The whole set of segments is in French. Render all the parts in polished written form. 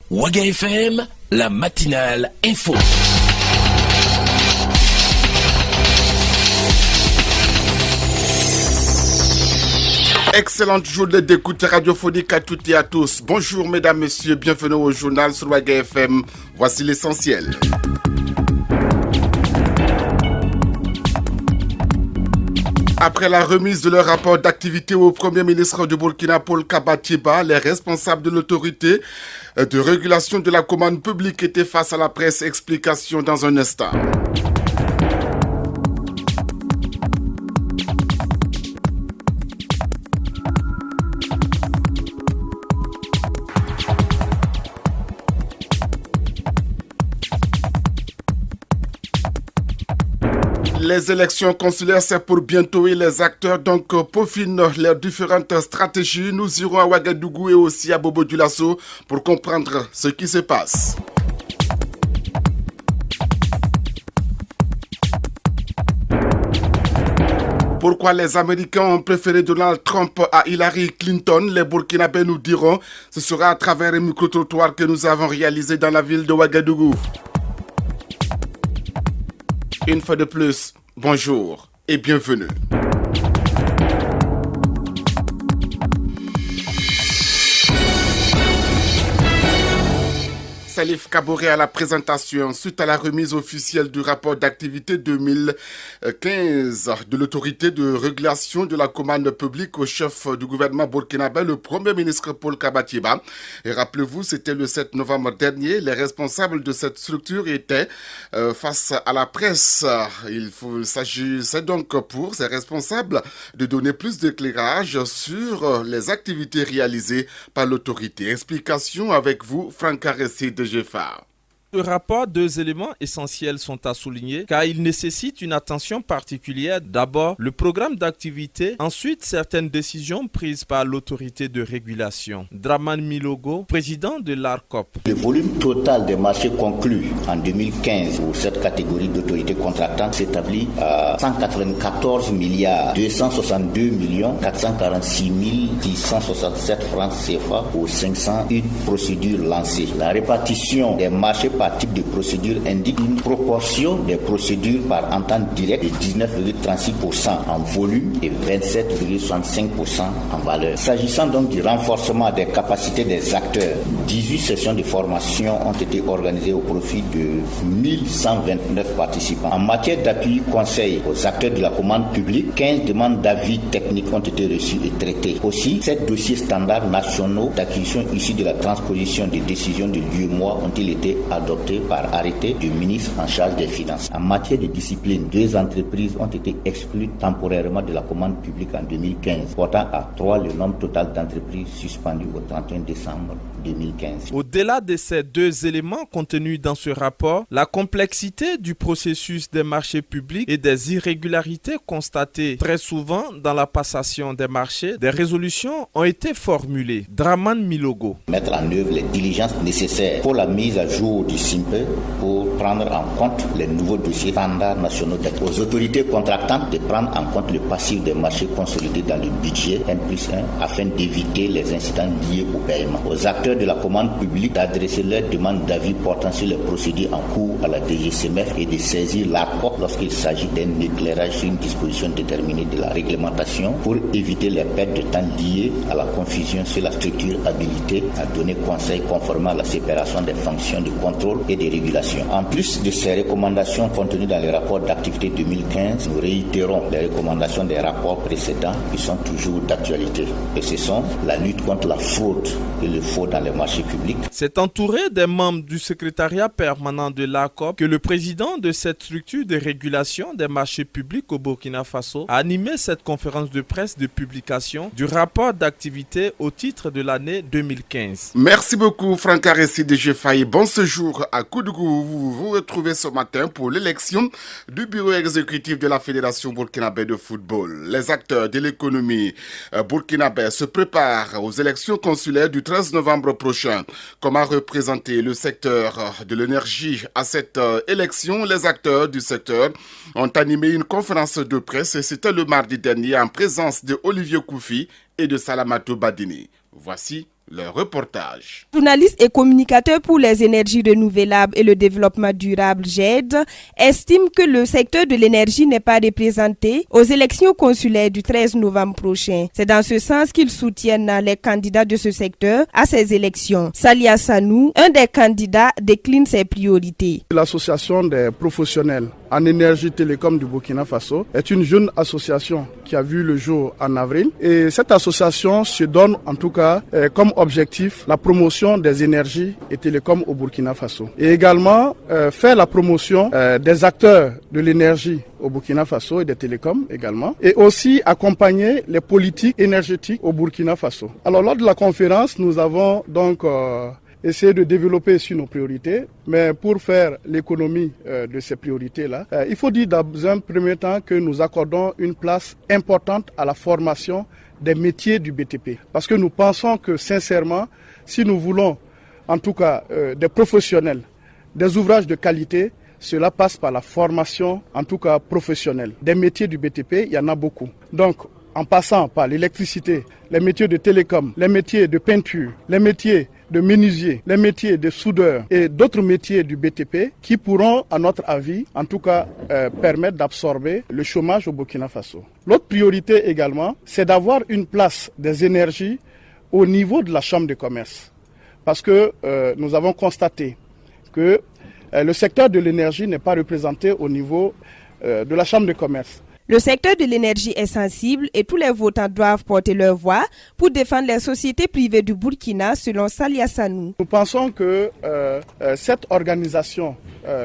Waga FM, la matinale info. Excellente journée d'écoute radiophonique à toutes et à tous. Bonjour mesdames, messieurs, bienvenue au journal sur Waga FM. Voici l'essentiel. Après la remise de leur rapport d'activité au Premier ministre du Burkina, Paul Kabatieba, les responsables de l'autorité de régulation de la commande publique étaient face à la presse. Explication dans un instant. Les élections consulaires, c'est pour bientôt et les acteurs donc peaufinent leurs différentes stratégies. Nous irons à Ouagadougou et aussi à Bobo Dioulasso pour comprendre ce qui se passe. Pourquoi les Américains ont préféré Donald Trump à Hillary Clinton? Les Burkinabés nous diront. Ce sera à travers un micro-trottoir que nous avons réalisé dans la ville de Ouagadougou. Une fois de plus, bonjour et bienvenue. Salif Kaboré à la présentation suite à la remise officielle du rapport d'activité 2015 de l'autorité de régulation de la commande publique au chef du gouvernement burkinabé, le Premier ministre Paul Kabatieba. Et rappelez-vous, c'était le 7 novembre dernier. Les responsables de cette structure étaient face à la presse. Il s'agissait donc pour ces responsables de donner plus d'éclairage sur les activités réalisées par l'autorité. Explication avec vous, Franck Aressé de GFA. Ce rapport, deux éléments essentiels sont à souligner car il nécessite une attention particulière. D'abord, le programme d'activité, ensuite certaines décisions prises par l'autorité de régulation. Draman Milogo, président de l'ARCOP. Le volume total des marchés conclus en 2015 pour cette catégorie d'autorités contractantes s'établit à 194 milliards 262 millions 446 667 francs CFA pour 501 procédures lancées. La répartition des marchés par type de procédure indique une proportion des procédures par entente directe de 19,36% en volume et 27,65% en valeur. S'agissant donc du renforcement des capacités des acteurs, 18 sessions de formation ont été organisées au profit de 1129 participants. En matière d'appui conseil aux acteurs de la commande publique, 15 demandes d'avis techniques ont été reçues et traitées. Aussi, 7 dossiers standards nationaux d'acquisition issus de la transposition des décisions de l'UEMOA ont-ils été adoptés par arrêté du ministre en charge des Finances. En matière de discipline, 2 entreprises ont été exclues temporairement de la commande publique en 2015, portant à 3 le nombre total d'entreprises suspendues au 31 décembre 2015. Au-delà de ces deux éléments contenus dans ce rapport, la complexité du processus des marchés publics et des irrégularités constatées très souvent dans la passation des marchés, des résolutions ont été formulées. Draman Milogo. Mettre en œuvre les diligences nécessaires pour la mise à jour du SIMPE pour prendre en compte les nouveaux dossiers standards nationaux d'aide. Aux autorités contractantes de prendre en compte le passif des marchés consolidés dans le budget N+1 afin d'éviter les incidents liés au paiement. Aux acteurs de la commande publique d'adresser leurs demandes d'avis portant sur les procédures en cours à la DGCMF et de saisir l'ARCOP lorsqu'il s'agit d'un éclairage sur une disposition déterminée de la réglementation pour éviter les pertes de temps liées à la confusion sur la structure habilitée à donner conseil conformément à la séparation des fonctions de contrôle et de régulation. En plus de ces recommandations contenues dans le rapport d'activité 2015, nous réitérons les recommandations des rapports précédents qui sont toujours d'actualité. Et ce sont la lutte contre la fraude et le faux dans les marchés publics. C'est entouré des membres du secrétariat permanent de l'ARCOP que le président de cette structure de régulation des marchés publics au Burkina Faso a animé cette conférence de presse de publication du rapport d'activité au titre de l'année 2015. Merci beaucoup Franck Aressé de GFA. Bon séjour à Koudougou. Vous vous retrouvez ce matin pour l'élection du bureau exécutif de la Fédération burkinabé de football. Les acteurs de l'économie burkinabé se préparent aux élections consulaires du 13 novembre prochain. Comment représenter le secteur de l'énergie à cette élection? Les acteurs du secteur ont animé une conférence de presse et c'était le mardi dernier en présence de Olivier Koufi et de Salamatou Badini. Voici Le reportage. Journaliste et communicateur pour les énergies renouvelables et le développement durable GED estime que le secteur de l'énergie n'est pas représenté aux élections consulaires du 13 novembre prochain. C'est dans ce sens qu'ils soutiennent les candidats de ce secteur à ces élections. Salia Sanou, un des candidats, décline ses priorités. L'association des professionnels en énergie télécom du Burkina Faso est une jeune association qui a vu le jour en avril. Et cette association se donne en tout cas comme objectif la promotion des énergies et télécoms au Burkina Faso. Et également faire la promotion des acteurs de l'énergie au Burkina Faso et des télécoms également. Et aussi accompagner les politiques énergétiques au Burkina Faso. Alors lors de la conférence, nous avons donc essayer de développer sur nos priorités, mais pour faire l'économie de ces priorités-là, il faut dire dans un premier temps que nous accordons une place importante à la formation des métiers du BTP. Parce que nous pensons que sincèrement, si nous voulons en tout cas des professionnels, des ouvrages de qualité, cela passe par la formation en tout cas professionnelle. Des métiers du BTP, il y en a beaucoup. Donc, en passant par l'électricité, les métiers de télécom, les métiers de peinture, les métiers de menuisier, les métiers de soudeur et d'autres métiers du BTP qui pourront, à notre avis, en tout cas, permettre d'absorber le chômage au Burkina Faso. L'autre priorité également, c'est d'avoir une place des énergies au niveau de la Chambre de commerce. Parce que nous avons constaté que le secteur de l'énergie n'est pas représenté au niveau de la Chambre de commerce. Le secteur de l'énergie est sensible et tous les votants doivent porter leur voix pour défendre les sociétés privées du Burkina, selon Salia Sanou. Nous pensons que cette organisation,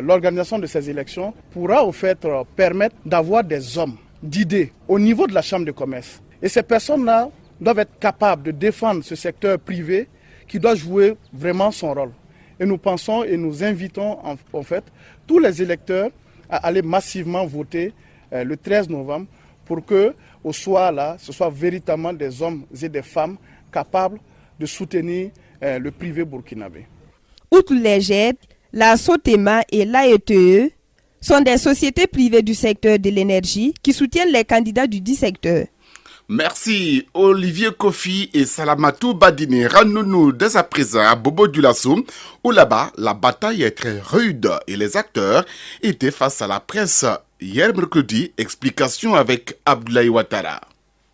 l'organisation de ces élections, pourra au fait permettre d'avoir des hommes d'idées au niveau de la Chambre de commerce. Et ces personnes-là doivent être capables de défendre ce secteur privé qui doit jouer vraiment son rôle. Et nous pensons et nous invitons en fait tous les électeurs à aller massivement voter le 13 novembre pour que au soir là, ce soit véritablement des hommes et des femmes capables de soutenir le privé burkinabé. Outre les GED, la SOTEMA et l'AETE sont des sociétés privées du secteur de l'énergie qui soutiennent les candidats du dit secteur. Merci Olivier Kofi et Salamatou Badine. Rendons-nous dès à présent à Bobo-Dioulasso où là-bas la bataille est très rude et les acteurs étaient face à la presse. Hier mercredi, explication avec Abdoulaye Ouattara.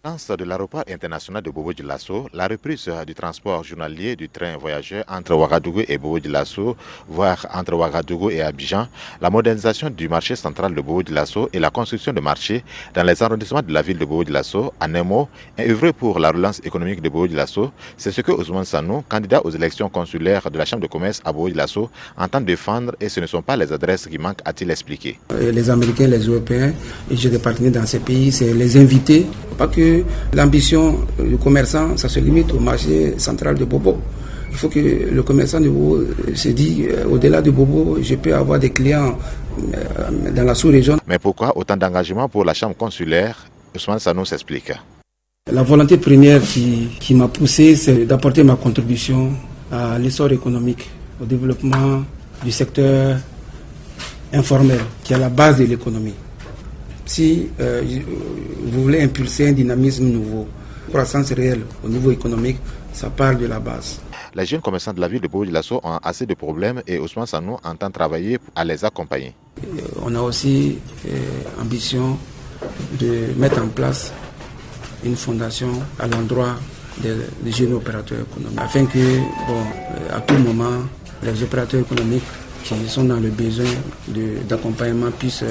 De l'aéroport international de Bobo-Dioulasso, la reprise du transport journalier du train voyageur entre Ouagadougou et Bobo-Dioulasso, voire entre Ouagadougou et Abidjan, la modernisation du marché central de Bobo-Dioulasso et la construction de marchés dans les arrondissements de la ville de Bobo-Dioulasso, en un mot, œuvrer pour la relance économique de Bobo-Dioulasso, c'est ce que Ousmane Sanou, candidat aux élections consulaires de la Chambre de commerce à Bobo-Dioulasso, entend défendre et ce ne sont pas les adresses qui manquent, a-t-il expliqué. Les Américains, les Européens, et j'ai des partenaires dans ces pays, c'est les invités, pas que l'ambition du commerçant, ça se limite au marché central de Bobo. Il faut que le commerçant de Bobo se dise, au-delà de Bobo, je peux avoir des clients dans la sous-région. Mais pourquoi autant d'engagement pour la chambre consulaire? Ousmane Sanou s'explique. La volonté première qui m'a poussé, c'est d'apporter ma contribution à l'essor économique, au développement du secteur informel, qui est à la base de l'économie. Si vous voulez impulser un dynamisme nouveau, croissance réelle au niveau économique, ça part de la base. Les jeunes commerçants de la ville de Bobo-Dioulasso ont assez de problèmes et Ousmane Sanou entend travailler à les accompagner. On a aussi ambition de mettre en place une fondation à l'endroit des jeunes opérateurs économiques, afin que, à tout moment, les opérateurs économiques qui sont dans le besoin d'accompagnement puissent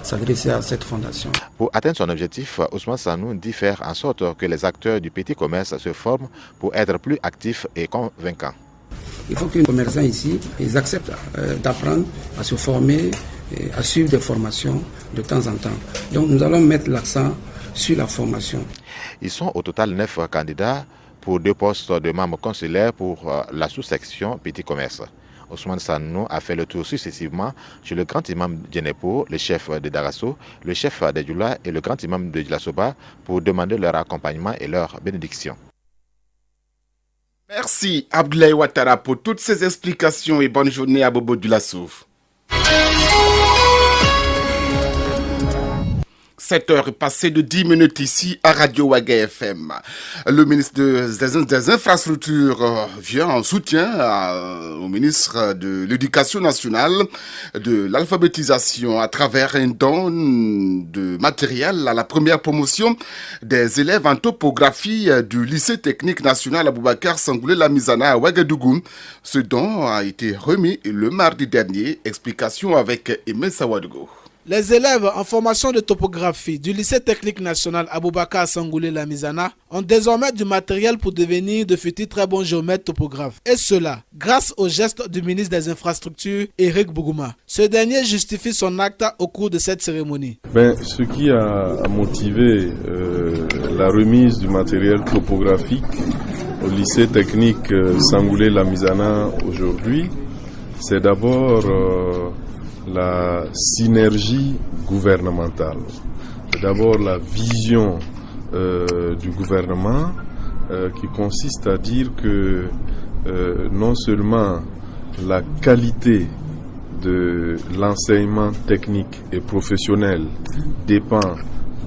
s'adresser à cette fondation. Pour atteindre son objectif, Ousmane Sanou dit faire en sorte que les acteurs du petit commerce se forment pour être plus actifs et convaincants. Il faut que les commerçants ici ils acceptent d'apprendre à se former, à suivre des formations de temps en temps. Donc nous allons mettre l'accent sur la formation. Ils sont au total 9 candidats pour 2 postes de membres consulaires pour la sous-section petit commerce. Ousmane Sanou a fait le tour successivement chez le grand imam Djenepo, le chef de Darasso, le chef de Djoula et le grand imam de Djilasoba pour demander leur accompagnement et leur bénédiction. Merci Abdoulaye Ouattara pour toutes ces explications et bonne journée à Bobo-Dioulasso. 7h passées de 10 minutes ici à Radio Waga FM. Le ministre des Infrastructures vient en soutien au ministre de l'Éducation nationale de l'alphabétisation à travers un don de matériel à la première promotion des élèves en topographie du lycée technique national Aboubacar Sangoulé Lamizana à Ouagadougou. Ce don a été remis le mardi dernier. Explication avec Aimé Sawadougou. Les élèves en formation de topographie du lycée technique national Aboubacar Sangoulé Lamizana ont désormais du matériel pour devenir de futurs très bons géomètres topographes. Et cela grâce au geste du ministre des Infrastructures, Éric Bougouma. Ce dernier justifie son acte au cours de cette cérémonie. Ce qui a motivé la remise du matériel topographique au lycée technique Sangoulé Lamizana aujourd'hui, c'est d'abord la synergie gouvernementale. D'abord la vision du gouvernement qui consiste à dire que non seulement la qualité de l'enseignement technique et professionnel dépend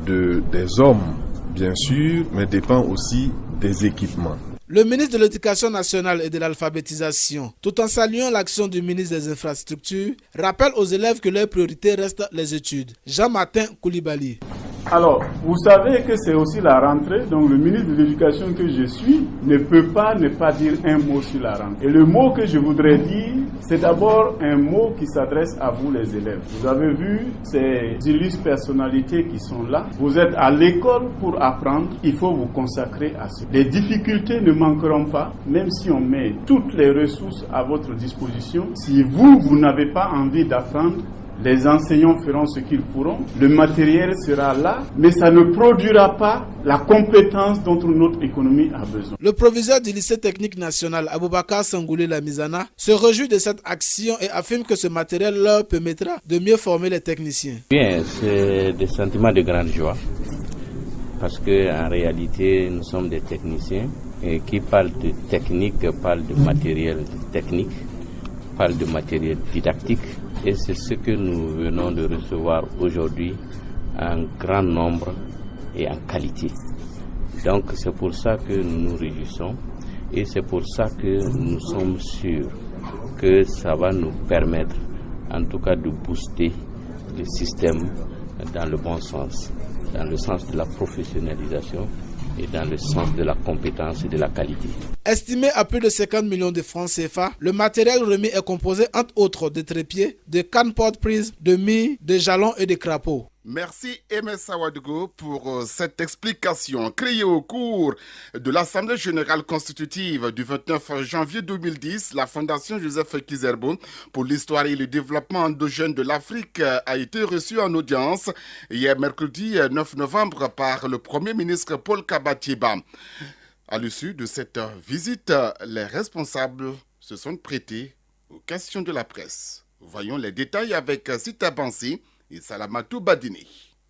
des hommes, bien sûr, mais dépend aussi des équipements. Le ministre de l'Éducation nationale et de l'alphabétisation, tout en saluant l'action du ministre des Infrastructures, rappelle aux élèves que leur priorité reste les études. Jean-Martin Koulibaly. Alors, vous savez que c'est aussi la rentrée, donc le ministre de l'Éducation que je suis ne peut pas ne pas dire un mot sur la rentrée. Et le mot que je voudrais dire, c'est d'abord un mot qui s'adresse à vous les élèves. Vous avez vu ces illustres personnalités qui sont là. Vous êtes à l'école pour apprendre, il faut vous consacrer à ça. Les difficultés ne manqueront pas, même si on met toutes les ressources à votre disposition. Si vous n'avez pas envie d'apprendre, les enseignants feront ce qu'ils pourront, le matériel sera là, mais ça ne produira pas la compétence dont notre économie a besoin. Le proviseur du lycée technique national, Aboubacar Sangoulé Lamizana, se réjouit de cette action et affirme que ce matériel leur permettra de mieux former les techniciens. Bien, c'est des sentiments de grande joie, parce qu'en réalité, nous sommes des techniciens et qui parlent de technique, parlent de matériel technique, parlent de matériel didactique. Et c'est ce que nous venons de recevoir aujourd'hui en grand nombre et en qualité. Donc c'est pour ça que nous nous réjouissons et c'est pour ça que nous sommes sûrs que ça va nous permettre en tout cas de booster le système dans le bon sens, dans le sens de la professionnalisation et dans le sens de la compétence et de la qualité. Estimé à plus de 50 millions de francs CFA, le matériel remis est composé entre autres de trépieds, de cannes porte-prises, de mires, de jalons et de crapauds. Merci Aimé Sawadougou pour cette explication. Créée au cours de l'Assemblée générale constitutive du 29 janvier 2010, la Fondation Joseph Kizerbo pour l'histoire et le développement endogène de l'Afrique a été reçue en audience hier mercredi 9 novembre par le Premier ministre Paul Kabatieba. À l'issue de cette visite, les responsables se sont prêtés aux questions de la presse. Voyons les détails avec Sita Bansi et Salamatou Badini.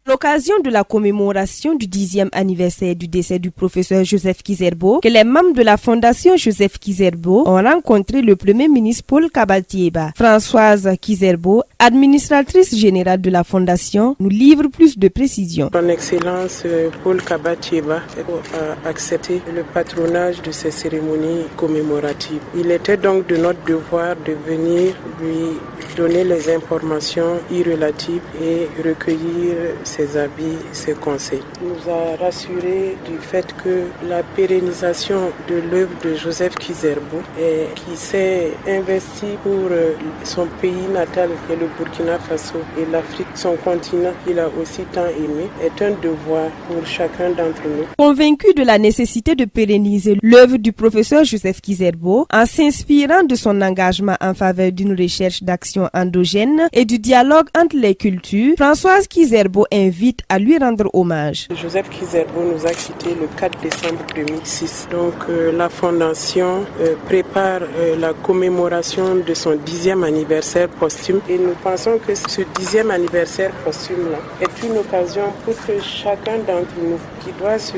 L'occasion de la commémoration du 10e anniversaire du décès du professeur Joseph Kizerbo, que les membres de la Fondation Joseph Kizerbo ont rencontré le Premier ministre Paul Kabatieba. Françoise Kizerbo, administratrice générale de la Fondation, nous livre plus de précisions. Son Excellence Paul Kabatieba a accepté le patronage de ces cérémonies commémoratives. Il était donc de notre devoir de venir lui donner les informations irrelatives et recueillir ses avis, ses conseils. Il nous a rassuré du fait que la pérennisation de l'œuvre de Joseph Kizerbo, qui s'est investi pour son pays natal et le Burkina Faso et l'Afrique, son continent qu'il a aussi tant aimé, est un devoir pour chacun d'entre nous. Convaincu de la nécessité de pérenniser l'œuvre du professeur Joseph Kizerbo en s'inspirant de son engagement en faveur d'une recherche d'action endogène et du dialogue entre les cultures, Françoise Kizerbo invite à lui rendre hommage. Joseph Kizerbo nous a quittés le 4 décembre 2006. Donc la Fondation prépare la commémoration de son 10e anniversaire posthume et nous pensons que ce 10e anniversaire posthume-là est une occasion pour que chacun d'entre nous qui doit se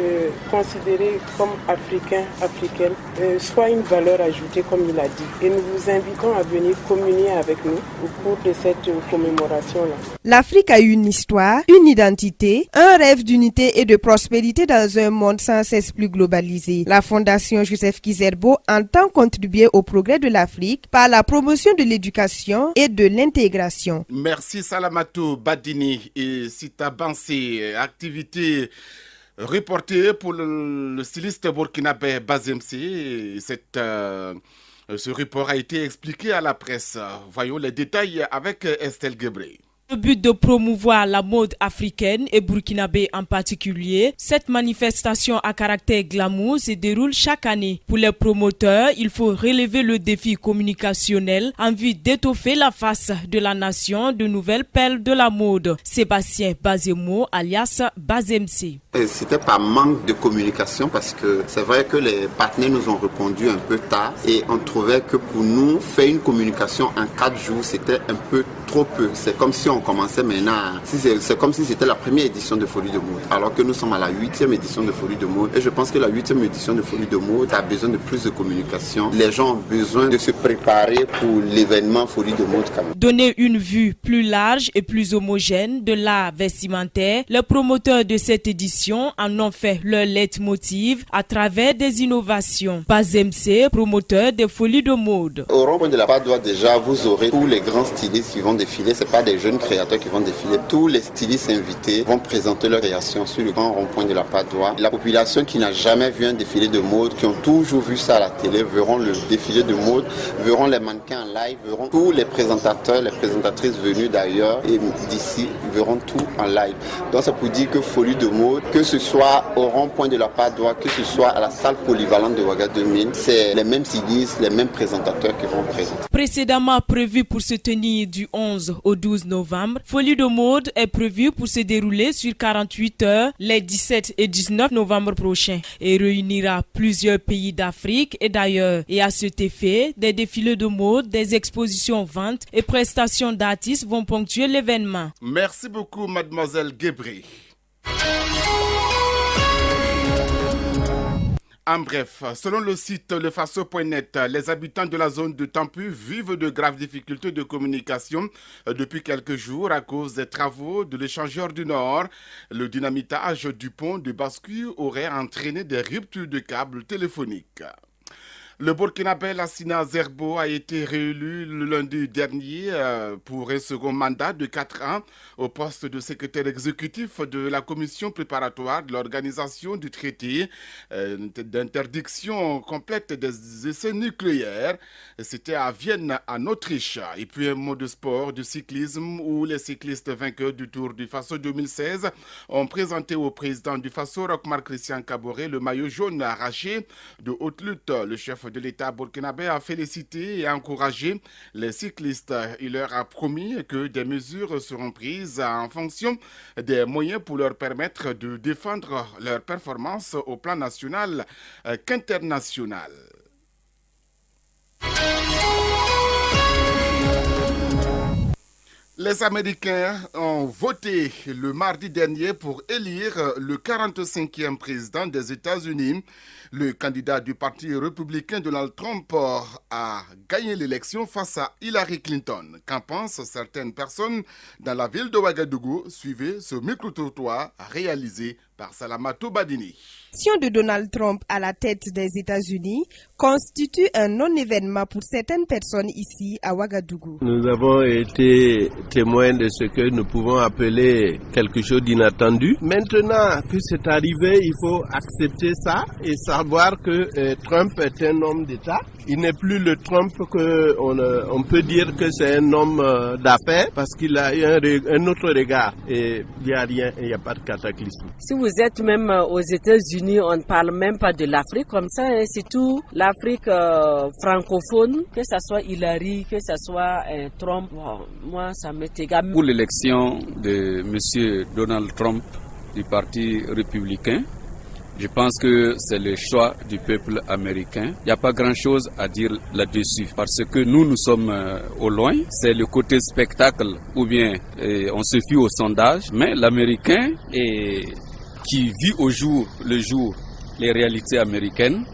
considérer comme africain, africaine, soit une valeur ajoutée comme il a dit. Et nous vous invitons à venir communier avec nous au cours de cette commémoration-là. L'Afrique a une histoire, une d'identité, un rêve d'unité et de prospérité dans un monde sans cesse plus globalisé. La Fondation Joseph Kizerbo entend contribuer au progrès de l'Afrique par la promotion de l'éducation et de l'intégration. Merci Salamatou Badini et Sita Bansé. Activité reportée pour le styliste burkinabé Bazemse. Ce report a été expliqué à la presse. Voyons les détails avec Estelle Gebrey. Le but de promouvoir la mode africaine et burkinabé en particulier, cette manifestation à caractère glamour se déroule chaque année. Pour les promoteurs, il faut relever le défi communicationnel en vue d'étoffer la face de la nation de nouvelles perles de la mode. Sébastien Bazemo alias Bazemse. C'était par manque de communication parce que c'est vrai que les partenaires nous ont répondu un peu tard et on trouvait que pour nous, faire une communication en 4 jours, c'était un peu trop peu. C'est comme si on commençait maintenant, c'est comme si c'était la première édition de Folie de Mode, alors que nous sommes à la 8e édition de Folie de Mode. Et je pense que la 8e édition de Folie de Mode a besoin de plus de communication. Les gens ont besoin de se préparer pour l'événement Folie de Mode. Donner une vue plus large et plus homogène de l'art vestimentaire, les promoteurs de cette édition en ont fait leur leitmotiv à travers des innovations. Bazemse, promoteur des Folies de Mode. Au rond-point de la Padoie, déjà, vous aurez tous les grands stylistes qui vont défiler. C'est pas des jeunes créateurs qui vont défiler. Tous les stylistes invités vont présenter leur création sur le grand rond-point de la Padoie. La population qui n'a jamais vu un défilé de mode, qui ont toujours vu ça à la télé, verront le défilé de mode, verront les mannequins en live, verront tous les présentateurs, les présentatrices venues d'ailleurs et d'ici, verront tout en live. Donc c'est pour dire que Folie de Mode, que ce soit au rond-point de la Padoie, que ce soit à la salle polyvalente de Ouagadougou, c'est les mêmes stylistes, les mêmes présentateurs qui vont présenter. Précédemment prévu pour se tenir du 11 au 12 novembre, Folie de Mode est prévue pour se dérouler sur 48 heures les 17 et 19 novembre prochains et réunira plusieurs pays d'Afrique et d'ailleurs. Et à cet effet, des défilés de mode, des expositions, ventes et prestations d'artistes vont ponctuer l'événement. Merci beaucoup, mademoiselle Gebrey. En bref, selon le site lefaso.net, les habitants de la zone de Tampu vivent de graves difficultés de communication depuis quelques jours à cause des travaux de l'échangeur du Nord. Le dynamitage du pont de Bascu aurait entraîné des ruptures de câbles téléphoniques. Le Burkinabé Lassina Zerbo a été réélu le lundi dernier pour un second mandat de 4 ans au poste de secrétaire exécutif de la commission préparatoire de l'organisation du traité d'interdiction complète des essais nucléaires. C'était à Vienne, en Autriche. Et puis un mot de sport, du cyclisme, où les cyclistes vainqueurs du Tour du Faso 2016 ont présenté au président du Faso, Rochmar Christian Kaboré, le maillot jaune arraché de haute lutte. Le chef de l'État burkinabé a félicité et encouragé les cyclistes. Il leur a promis que des mesures seront prises en fonction des moyens pour leur permettre de défendre leur performance au plan national qu'international. Les Américains ont voté le mardi dernier pour élire le 45e président des États-Unis. Le candidat du parti républicain Donald Trump a gagné l'élection face à Hillary Clinton. Qu'en pensent certaines personnes dans la ville de Ouagadougou? Suivez ce micro-trottoir réalisé par Salamatou Badini. L'élection de Donald Trump à la tête des États-Unis constitue un non-événement pour certaines personnes ici à Ouagadougou. Nous avons été témoins de ce que nous pouvons appeler quelque chose d'inattendu. Maintenant que c'est arrivé, il faut accepter ça et savoir que Trump est un homme d'État. Il n'est plus le Trump qu'on peut dire que c'est un homme d'affaires parce qu'il a eu un autre regard et il n'y a rien, il n'y a pas de cataclysme. Si vous êtes même aux États-Unis, on ne parle même pas de l'Afrique comme ça, hein, c'est tout l'Afrique francophone, que ce soit Hillary, que ce soit Trump, bon, moi ça m'est égal. Pour l'élection de M. Donald Trump du Parti républicain, je pense que c'est le choix du peuple américain. Il n'y a pas grand-chose à dire là-dessus parce que nous sommes au loin. C'est le côté spectacle ou bien on se fie au sondage. Mais l'Américain qui vit au jour le jour les réalités américaines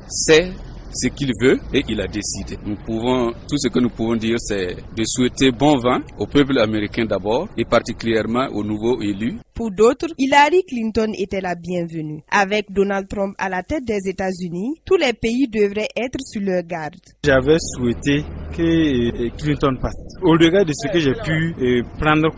sait ce qu'il veut et il a décidé. Tout ce que nous pouvons dire, c'est de souhaiter bon vent au peuple américain d'abord et particulièrement aux nouveaux élus. Pour d'autres, Hillary Clinton était la bienvenue. Avec Donald Trump à la tête des États-Unis, tous les pays devraient être sur leur garde. J'avais souhaité que Clinton passe. Au-delà de ce que j'ai pu prendre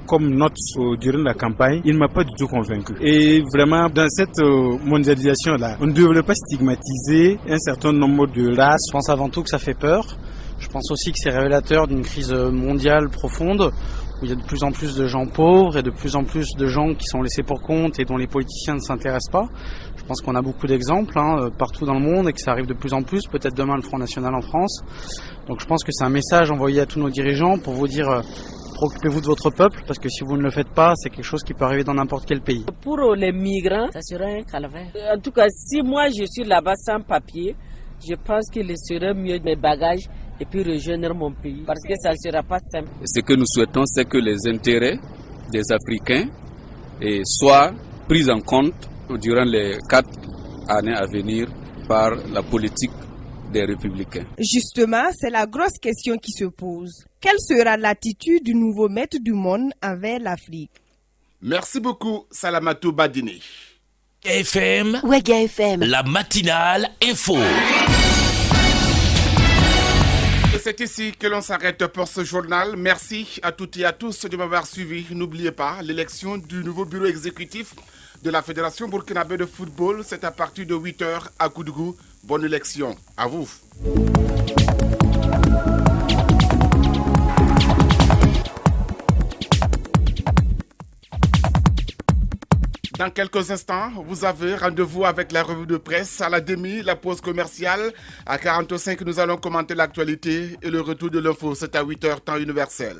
comme note durant la campagne, il ne m'a pas du tout convaincu. Et vraiment, dans cette mondialisation-là, on ne devrait pas stigmatiser un certain nombre de races. Je pense avant tout que ça fait peur. Je pense aussi que c'est révélateur d'une crise mondiale profonde, où il y a de plus en plus de gens pauvres et de plus en plus de gens qui sont laissés pour compte et dont les politiciens ne s'intéressent pas. Je pense qu'on a beaucoup d'exemples partout dans le monde et que ça arrive de plus en plus, peut-être demain le Front National en France. Donc je pense que c'est un message envoyé à tous nos dirigeants pour vous dire préoccupez-vous de votre peuple, parce que si vous ne le faites pas, c'est quelque chose qui peut arriver dans n'importe quel pays. Pour les migrants, ça serait un calvaire. En tout cas, si moi je suis là-bas sans papier, je pense qu'il serait mieux mes bagages et puis rejoindre mon pays, parce que ça ne sera pas simple. Ce que nous souhaitons, c'est que les intérêts des Africains soient pris en compte durant les 4 années à venir par la politique des républicains. Justement, c'est la grosse question qui se pose. Quelle sera l'attitude du nouveau maître du monde envers l'Afrique? Merci beaucoup, Salamatou Badini. FM, Ouaga FM, la matinale info. C'est ici que l'on s'arrête pour ce journal. Merci à toutes et à tous de m'avoir suivi. N'oubliez pas, l'élection du nouveau bureau exécutif de la Fédération burkinabé de football, c'est à partir de 8h à Koudougou. Bonne élection. À vous. Dans quelques instants, vous avez rendez-vous avec la revue de presse. À la demi, la pause commerciale. À 45, nous allons commenter l'actualité et le retour de l'info. C'est à 8h, temps universel.